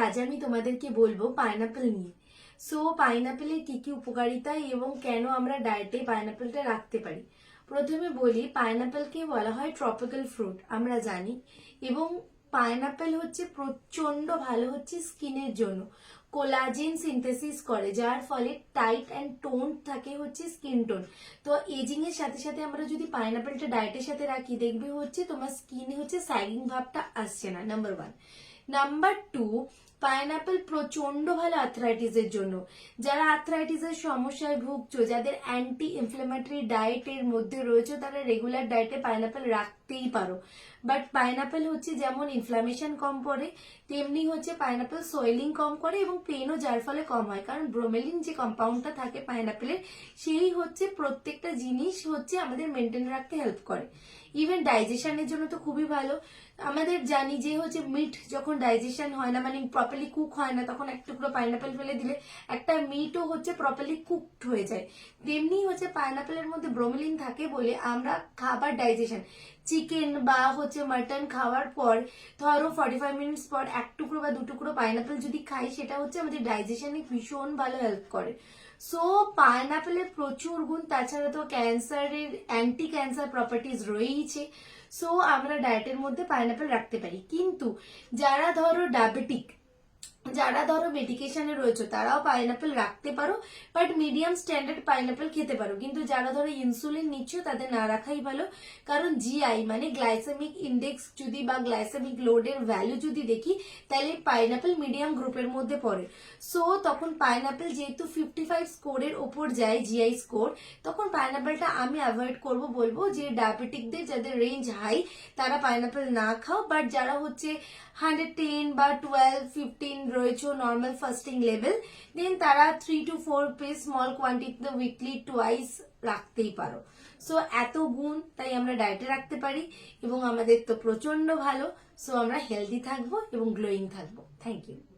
আজ আমি তোমাদেরকে বলবো পাইনাপেল নিয়ে। সো পাইনাপেলের কি কি উপকারিতা এবং কেন আমরা ডায়েটে পাইনাপেলটা রাখতে পারি। প্রথমে বলি, পাইনাপেলকে বলা হয় ট্রপিক্যাল ফ্রুট, আমরা জানি। এবং পাইনাপেল হচ্ছে প্রচন্ড ভালো হচ্ছে স্কিনের জন্য। কোলাজেন সিনথেসিস করে, যার ফলে টাইট অ্যান্ড টোন থাকে হচ্ছে স্কিন টোন। তো এজিং এর সাথে সাথে আমরা যদি পাইনাপেলটা ডায়েটের সাথে রাখি, দেখবে হচ্ছে তোমার স্কিনে হচ্ছে স্যাগিং ভাবটা আসছে না। নাম্বার 1। নাম্বার 2, পাইনাপেল প্রচন্ড ভালো আর্থ্রাইটিসের জন্য। যারা আর্থ্রাইটিসের সমস্যায় ভুগছো, যাদের অ্যান্টি ইনফ্লেমেটরি ডায়েটের মধ্যে রয়েছে, তারা রেগুলার ডায়েটে পাইনাপেল রাখতেই পারো। বাট পাইনাপেল হচ্ছে যেমন ইনফ্লামেশন কম করে, তেমনি হচ্ছে পাইনাপেল সোয়েলিং কম করে এবং পেনও যার ফলে কম হয়। কারণ ব্রোমেলিন যে কম্পাউন্ডটা থাকে পাইনাপেলের, সেই হচ্ছে প্রত্যেকটা জিনিস হচ্ছে আমাদের মেনটেন রাখতে হেল্প করে। ইভেন ডাইজেশনের জন্য তো খুবই ভালো। আমাদের জানি যে হচ্ছে মিট যখন ডাইজেশন হয় না, মানে প্রপারলি কুক হয় না, তখন এক টুকরো পাইনাপেল ফেলে দিলে একটা মিটও হচ্ছে প্রপারলি কুকড হয়ে যায়। তেমনি হচ্ছে পাইনাপেলের মধ্যে ব্রোমেলিন থাকে বলে আমরা খাবার ডাইজেশন, চিকেন বা হচ্ছে মাটন খাওয়ার পর ধরো 45 মিনিটস পর এক টুকরো বা 2 টুকরো পাইনাপেল যদি খাই, সেটা হচ্ছে আমাদের ডাইজেশনে ভীষণ ভালো হেল্প করে। সো পাইনাপেলের প্রচুর গুণ, তাছাড়া তো ক্যান্সারের অ্যান্টি ক্যান্সার প্রপার্টিজ রয়েইছে। সো আমরা ডায়েটের মধ্যে পাইনাপেল রাখতে পারি। কিন্তু যারা ধরো ডায়াবেটিক, যারা ধরো মেডিকেশনে রয়েছে, তারাও পাইনাপেল রাখতে পারো, বাট মিডিয়াম স্ট্যান্ডার্ড পাইনাপেল খেতে পারো। কিন্তু যারা ধরো ইনসুলিন নিচ্ছ, তাদের না রাখাই ভালো। কারণ জিআই মানে গ্লাইসেমিক ইন্ডেক্স যদি বা গ্লাইসেমিক লোডের ভ্যালু যদি দেখি, তাহলে পাইনাপেল মিডিয়াম গ্রুপের মধ্যে পড়ে। সো তখন পাইনাপেল যেহেতু 55 স্কোরের ওপর যায় জিআই স্কোর, তখন পাইনাপেলটা আমি অ্যাভয়েড করব, বলবো যে ডায়াবেটিকদের যাদের রেঞ্জ হাই, তারা পাইনাপেল না খাও। বাট যারা হচ্ছে 110 বা 12, 15 রয়েছে নর্মাল ফাস্টিং লেভেল, দেন তারা 3 to 4 পিস স্মল কোয়ান্টিটিতে উইকলি টুয়াইস রাখতেই পারো। সো এত গুণ, তাই আমরা ডায়েটে রাখতে পারি এবং আমাদের তো প্রচন্ড ভালো। সো আমরা হেলদি থাকবো এবং গ্লোয়িং থাকবো। Thank you.